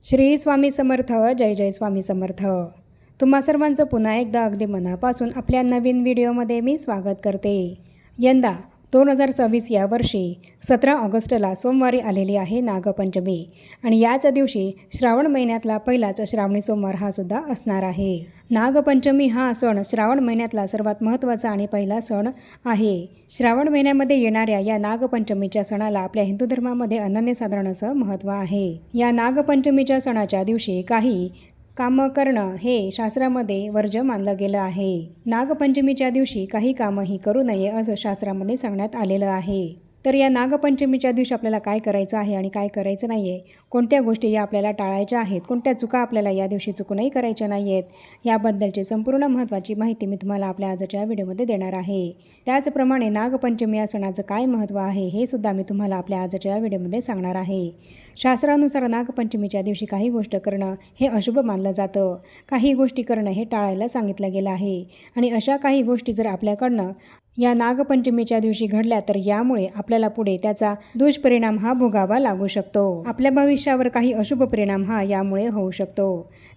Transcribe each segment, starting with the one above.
श्री स्वामी समर्थ. जय जय स्वामी समर्थ. तुम्हा सर्वांचं पुन्हा एकदा अगदी मनापासून आपल्या नवीन व्हिडिओमध्ये मी स्वागत करते. यंदा 2026 या वर्षी 17 ऑगस्टला सोमवारी आलेली आहे नागपंचमी आणि याच दिवशी श्रावण महिन्यातला पहिलाच श्रावणी सोमवार हा सुद्धा असणार आहे. नागपंचमी हा सण श्रावण महिन्यातला सर्वात महत्त्वाचा आणि पहिला सण आहे. श्रावण महिन्यामध्ये येणाऱ्या या नागपंचमीच्या सणाला आपल्या हिंदू धर्मामध्ये अनन्यसाधारण असं महत्त्व आहे. या नागपंचमीच्या सणाच्या दिवशी काही कामं करणं हे शास्त्रामध्ये वर्ज्य मानलं गेलं आहे. नागपंचमीच्या दिवशी काही कामंही करू नये असं शास्त्रामध्ये सांगण्यात आलेलं आहे. तर या नागपंचमीच्या दिवशी आपल्याला काय करायचं आहे आणि काय करायचं नाही आहे, कोणत्या गोष्टी या आपल्याला टाळायच्या आहेत, कोणत्या चुका आपल्याला या दिवशी चुकूनही करायच्या नाही आहेत, याबद्दलची संपूर्ण महत्त्वाची माहिती मी तुम्हाला आपल्या आजच्या व्हिडिओमध्ये देणार आहे. त्याचप्रमाणे नागपंचमी या सणाचं काय महत्त्व आहे हे सुद्धा मी तुम्हाला आपल्या आजच्या व्हिडिओमध्ये सांगणार आहे. शास्त्रानुसार नागपंचमीच्या दिवशी काही गोष्ट करणं हे अशुभ मानलं जातं. काही गोष्टी करणं हे टाळायला सांगितलं गेलं आहे आणि अशा काही गोष्टी जर आपल्याकडनं या नागपंचमीच्या दिवशी घडल्या तर यामुळे आपल्याला पुढे त्याचा दुष्परिणाम हा भोगावा लागू शकतो. आपल्या भविष्यावर काही अशुभ परिणाम हा यामुळे होऊ शकतो.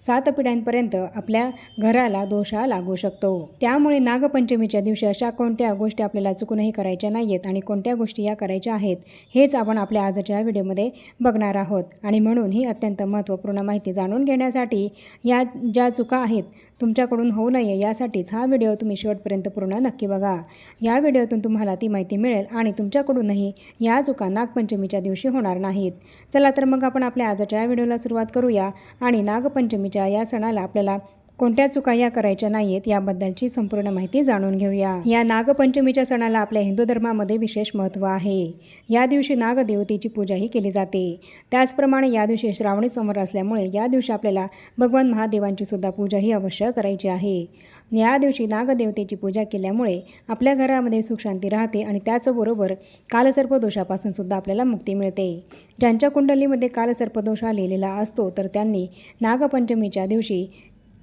7 पिढ्यांपर्यंत आपल्या घराला दोष हा लागू शकतो. त्यामुळे नागपंचमीच्या दिवशी अशा कोणत्या गोष्टी आपल्याला चुकूनही करायच्या नाही आहेत आणि कोणत्या गोष्टी या करायच्या आहेत हेच आपण आपल्या आजच्या व्हिडिओमध्ये बघणार आहोत. आणि म्हणून ही अत्यंत महत्त्वपूर्ण माहिती जाणून घेण्यासाठी या ज्या चुका आहेत तुमच्याकडून होऊ नये यासाठीच हा व्हिडिओ तुम्ही शेवटपर्यंत पूर्ण नक्की बघा. या व्हिडिओतून तुम्हाला ती माहिती मिळेल आणि तुमच्याकडूनही या चुका नागपंचमीच्या दिवशी होणार नाहीत. चला तर मग आपण आपल्या आजच्या व्हिडिओला सुरुवात करूया आणि नागपंचमीच्या या सणाला आपल्याला कोणत्या चुका या करायच्या नाही आहेत याबद्दलची संपूर्ण माहिती जाणून घेऊया. या नागपंचमीच्या सणाला आपल्या हिंदू धर्मामध्ये विशेष महत्त्व आहे. या दिवशी नागदेवतेची पूजाही केली जाते. त्याचप्रमाणे या दिवशी श्रावणी सोमवार असल्यामुळे या दिवशी आपल्याला भगवान महादेवांची सुद्धा पूजाही अवश्य करायची आहे. या दिवशी नागदेवतेची पूजा केल्यामुळे आपल्या घरामध्ये सुखशांती राहते आणि त्याचबरोबर कालसर्पदोषापासून सुद्धा आपल्याला मुक्ती मिळते. ज्यांच्या कुंडलीमध्ये कालसर्पदोष हा लिहिलेला असतो तर त्यांनी नागपंचमीच्या दिवशी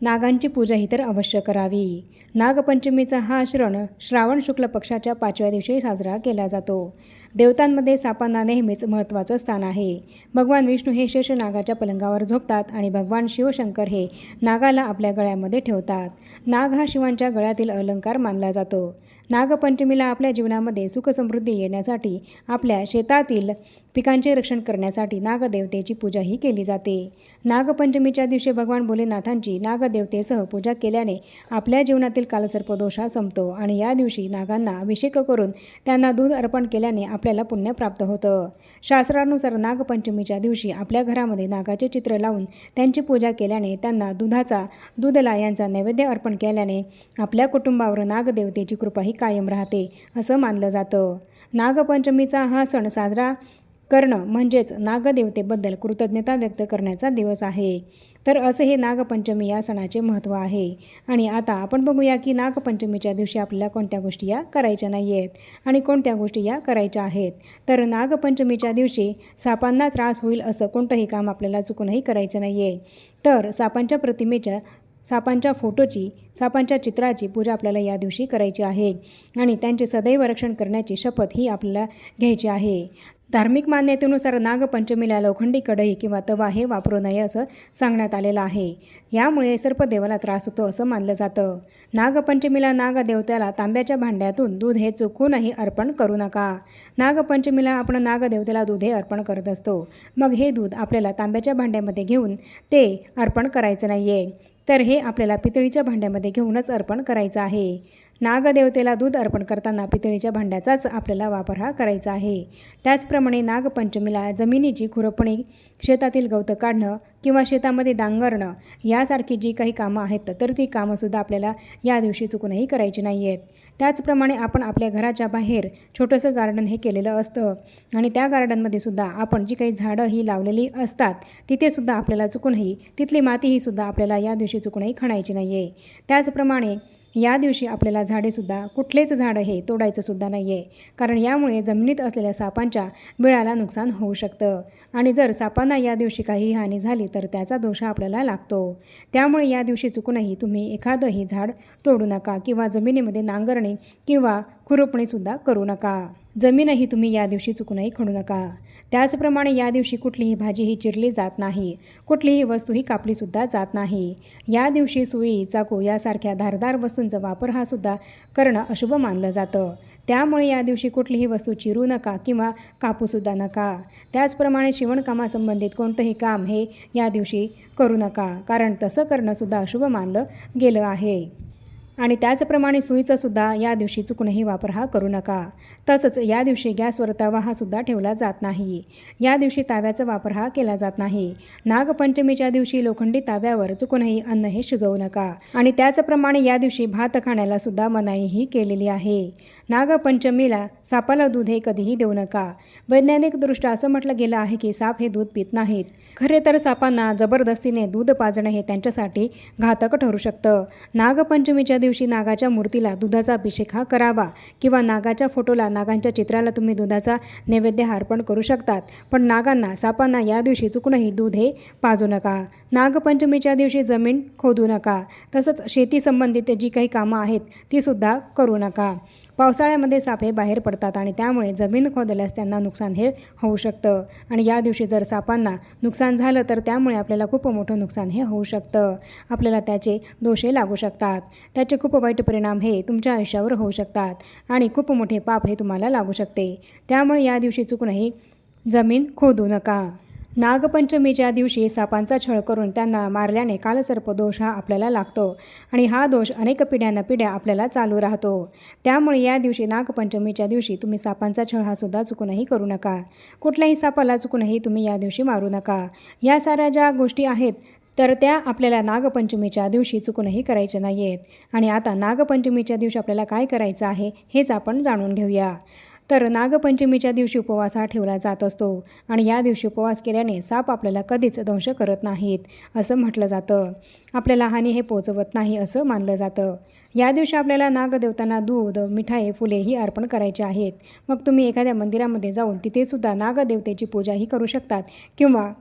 नागांची पूजा ही तर अवश्य करावी. नागपंचमीचा हा श्रावण शुक्ल पक्षाच्या 5व्या दिवशी साजरा केला जातो. देवतांमध्ये सापांना नेहमीच महत्त्वाचं स्थान आहे. भगवान विष्णू हे शेषनागाच्या पलंगावर झोपतात आणि भगवान शिवशंकर हे नागाला आपल्या गळ्यामध्ये ठेवतात. नाग हा शिवांच्या गळ्यातील अलंकार मानला जातो. नागपंचमीला आपल्या जीवनामध्ये सुखसमृद्धी येण्यासाठी आपल्या शेतातील पिकांचे रक्षण करण्यासाठी नागदेवतेची पूजाही केली जाते. नागपंचमीच्या दिवशी भगवान भोलेनाथांची नागदेवतेसह पूजा केल्याने आपल्या जीवनातील कालसर्पदोष हा संपतो आणि या दिवशी नागांना अभिषेक करून त्यांना दूध अर्पण केल्याने आपल्याला पुण्य प्राप्त होतं. शास्त्रानुसार नागपंचमीच्या दिवशी आपल्या घरामध्ये नागाचे चित्र लावून त्यांची पूजा केल्याने त्यांना दूधला यांचा नैवेद्य अर्पण केल्याने आपल्या कुटुंबावर नागदेवतेची कृपाही कायम राहते असं मानलं जातं. नागपंचमीचा हा सण साजरा करणं म्हणजेच नागदेवतेबद्दल कृतज्ञता व्यक्त करण्याचा दिवस आहे. तर असं हे नागपंचमी या सणाचे महत्त्व आहे. आणि आता आपण बघूया की नागपंचमीच्या दिवशी आपल्याला कोणत्या गोष्टी या करायच्या नाही आहेत आणि कोणत्या गोष्टी या करायच्या आहेत. तर नागपंचमीच्या दिवशी सापांना त्रास होईल असं कोणतंही काम आपल्याला चुकूनही करायचं नाही आहे. तर सापांच्या प्रतिमेच्या, सापांच्या फोटोची, सापांच्या चित्राची पूजा आपल्याला या दिवशी करायची आहे आणि त्यांचे सदैव रक्षण करण्याची शपथ ही आपल्याला घ्यायची आहे. धार्मिक मान्यतेनुसार नागपंचमीला लोखंडी कढई किंवा तवा हे वापरू नये असं सांगण्यात आलेलं आहे. यामुळे सर्पदेवाला त्रास होतो असं मानलं जातं. नागपंचमीला नागदेवतेला तांब्याच्या भांड्यातून दूध हे चुकूनही अर्पण करू नका. नागपंचमीला आपण नागदेवतेला दूध हे अर्पण करत असतो. मग हे दूध आपल्याला तांब्याच्या भांड्यामध्ये घेऊन ते अर्पण करायचं नाही आहे, तर हे आपल्याला पितळीच्या भांड्यामध्ये घेऊनच अर्पण करायचं आहे. नागदेवतेला दूध अर्पण करताना पितळीच्या भांड्याचाच आपल्याला वापर हा करायचा आहे. त्याचप्रमाणे नागपंचमीला जमिनीची खुरपणी, शेतातील गवत काढणं किंवा शेतामध्ये नांगरणं यासारखी जी काही कामं आहेत तर ती कामंसुद्धा आपल्याला या दिवशी चुकूनही करायची नाही आहेत. त्याचप्रमाणे आपण आपल्या घराच्या बाहेर छोटंसं गार्डन हे केलेलं असतं आणि त्या गार्डनमध्ये सुद्धा आपण जी काही झाडं ही लावलेली असतात तिथेसुद्धा आपल्याला चुकूनही तिथली माती ही सुद्धा आपल्याला या दिवशी चुकूनही खणायची नाही आहे. त्याचप्रमाणे या दिवशी आपल्याला झाडेसुद्धा, कुठलेच झाडं हे तोडायचंसुद्धा नाही आहे, कारण यामुळे जमिनीत असलेल्या सापांच्या बिळाला नुकसान होऊ शकतं आणि जर सापांना या दिवशी काही हानी झाली तर त्याचा दोष आपल्याला लागतो. त्यामुळे या दिवशी चुकूनही तुम्ही एखादंही झाड तोडू नका किंवा जमिनीमध्ये नांगरणी किंवा खुरपणीसुद्धा करू नका. जमीनही तुम्ही या दिवशी चुकूनही खणू नका. त्याचप्रमाणे या दिवशी कुठलीही भाजी ही चिरली जात नाही, कुठलीही वस्तू ही कापलीसुद्धा जात नाही. या दिवशी सुई, चाकू यासारख्या धारदार वस्तूंचा वापर हा सुद्धा करणं अशुभ मानलं जातं. त्यामुळे या दिवशी कुठलीही वस्तू चिरू नका किंवा कापूसुद्धा नका. त्याचप्रमाणे शिवणकामासंबंधित कोणतंही काम हे या दिवशी करू नका, कारण तसं करणंसुद्धा अशुभ मानलं गेलं आहे. आणि त्याचप्रमाणे सुईचासुद्धा या दिवशी चुकूनही वापर हा करू नका. तसंच या दिवशी गॅसवर तवा हा सुद्धा ठेवला जात नाही. या दिवशी ताव्याचा वापर हा केला जात नाही. नागपंचमीच्या दिवशी लोखंडी ताव्यावर चुकूनही अन्न हे शिजवू नका. आणि त्याचप्रमाणे या दिवशी भात खाण्याला सुद्धा मनाईही केलेली आहे. नागपंचमीला सापाला दूध हे कधीही देऊ नका. वैज्ञानिकदृष्ट्या असं म्हटलं गेलं आहे की साप हे दूध पित नाहीत. खरे तर सापांना जबरदस्तीने दूध पाजणं हे त्यांच्यासाठी घातक ठरू शकतं. नागपंचमीच्या दिवशी नागाच्या मूर्तीला दुधाचा अभिषेक हा करावा किंवा नागाच्या फोटोला, नागांच्या चित्राला तुम्ही दुधाचा नैवेद्य अर्पण करू शकतात. पण नागांना, सापांना या दिवशी चुकूनही दूध हे पाजू नका. नागपंचमीच्या दिवशी जमीन खोदू नका. तसंच शेती संबंधित जी काही कामं आहेत तीसुद्धा करू नका. पावसाळ्यामध्ये साप हे बाहेर पडतात आणि त्यामुळे जमीन खोदल्यास त्यांना नुकसान हे होऊ शकतं. आणि या दिवशी जर सापांना नुकसान झालं तर त्यामुळे आपल्याला खूप मोठं नुकसान हे होऊ शकतं. आपल्याला त्याचे दोषे लागू शकतात. त्याचे खूप वाईट परिणाम हे तुमच्या आयुष्यावर होऊ शकतात आणि खूप मोठे पाप हे तुम्हाला लागू शकते. त्यामुळे या दिवशी चुकूनही जमीन खोदू नका. नागपंचमीच्या दिवशी सापांचा छळ करून त्यांना मारल्याने कालसर्पदोष हा आपल्याला लागतो आणि हा दोष अनेक पिढ्यानपिढ्या आपल्याला चालू राहतो. त्यामुळे या दिवशी नागपंचमीच्या दिवशी तुम्ही सापांचा छळ हा सुद्धा चुकूनही करू नका. कुठल्याही सापाला चुकूनही तुम्ही या दिवशी मारू नका. या साऱ्या ज्या गोष्टी आहेत तर त्या आपल्याला नागपंचमीच्या दिवशी चुकूनही करायच्या नाही आहेत. आणि आता नागपंचमीच्या दिवशी आपल्याला काय करायचं आहे हेच आपण जाणून घेऊया. तर नागपंचमीच्या दिवशी उपवास हा ठेवला जात असतो आणि या दिवशी उपवास केल्याने साप आपल्याला कधीच दंश करत नाहीत असं म्हटलं जातं. आपल्याला हानी हे पोचवत नाही असं मानलं जातं. या दिवशी आपल्याला नागदेवतांना दूध, मिठाई, फुले ही अर्पण करायची आहेत. मग तुम्ही एखाद्या मंदिरामध्ये जाऊन तिथेसुद्धा नागदेवतेची पूजाही करू शकतात किंवा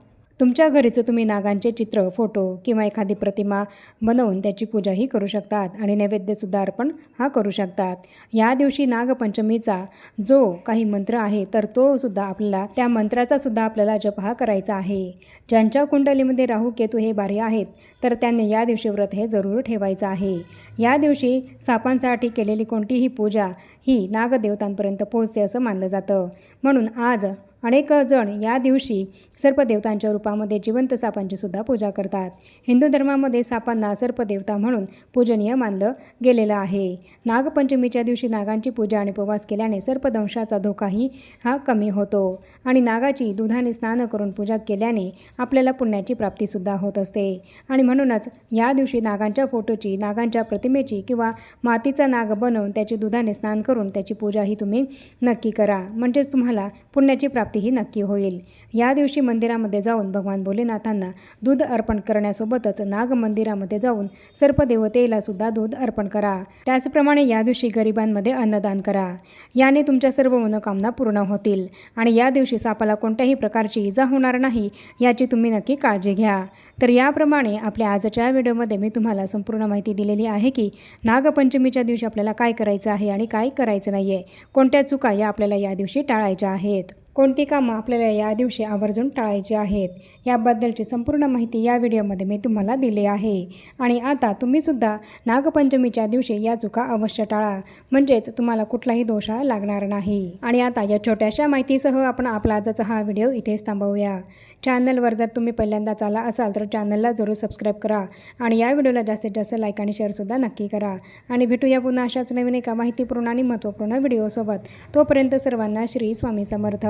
तुमच्या घरीच तुम्ही नागांचे चित्र, फोटो किंवा एखादी प्रतिमा बनवून त्याची पूजाही करू शकतात आणि नैवेद्यसुद्धा अर्पण हा करू शकतात. या दिवशी नागपंचमीचा जो काही मंत्र आहे तर तो सुद्धा आपल्याला, त्या मंत्राचा सुद्धा आपल्याला जप हा करायचा आहे. ज्यांच्या कुंडलीमध्ये राहू केतू हे बारी आहेत तर त्यांनी या दिवशी व्रत हे जरूर ठेवायचं आहे. या दिवशी सापांसाठी केलेली कोणतीही पूजा ही नागदेवतांपर्यंत पोहोचते असं मानलं जातं. म्हणून आज अनेक जण या दिवशी सर्पदेवतांच्या रूपामध्ये जिवंत सापांची सुद्धा पूजा करतात. हिंदू धर्मामध्ये सापांना सर्पदेवता म्हणून पूजनीय मानलं गेलेलं आहे. नागपंचमीच्या दिवशी नागांची पूजा आणि उपवास केल्याने सर्पदंशाचा धोकाही हा कमी होतो आणि नागाची दुधाने स्नान करून पूजा केल्याने आपल्याला पुण्याची प्राप्तीसुद्धा होत असते. आणि म्हणूनच या दिवशी नागांच्या फोटोची, नागांच्या प्रतिमेची किंवा मातीचा नाग बनवून त्याची दुधाने स्नान करून त्याची पूजाही तुम्ही नक्की करा. म्हणजेच तुम्हाला पुण्याची प्राप्तीही नक्की होईल. या दिवशी मंदिरामध्ये जाऊन भगवान भोलेनाथांना दूध अर्पण करण्यासोबतच नाग मंदिरामध्ये जाऊन सर्पदेवतेला सुद्धा दूध अर्पण करा. त्याचप्रमाणे या दिवशी गरिबांमध्ये अन्नदान करा. याने तुमच्या सर्व मनोकामना पूर्ण होतील आणि या दिवशी सापाला कोणत्याही प्रकारची इजा होणार नाही याची तुम्ही नक्की काळजी घ्या. तर याप्रमाणे आपल्या आजच्या व्हिडिओमध्ये मी तुम्हाला संपूर्ण माहिती दिलेली आहे की नागपंचमीच्या दिवशी आपल्याला काय करायचं आहे आणि काय करायचं नाही आहे, कोणत्या चुका या आपल्याला या दिवशी टाळायच्या आहेत, कोणती कामं आपल्याला या दिवशी आवर्जून टाळायची आहेत, याबद्दलची संपूर्ण माहिती या व्हिडिओमध्ये मी तुम्हाला दिली आहे. आणि आता तुम्हीसुद्धा नागपंचमीच्या दिवशी या चुका अवश्य टाळा, म्हणजेच तुम्हाला कुठलाही दोष लागणार नाही. आणि आता या छोट्याशा माहितीसह आपण आपला आजचा हा व्हिडिओ इथेच थांबवूया. चॅनलवर जर तुम्ही पहिल्यांदाच आला असाल तर चॅनलला जरूर सबस्क्राईब करा आणि या व्हिडिओला जास्तीत जास्त लाईक आणि शेअरसुद्धा नक्की करा. आणि भेटूया पुन्हा अशाच नवीन एका माहितीपूर्ण आणि महत्त्वपूर्ण व्हिडिओसोबत. तोपर्यंत सर्वांना श्री स्वामी समर्थ.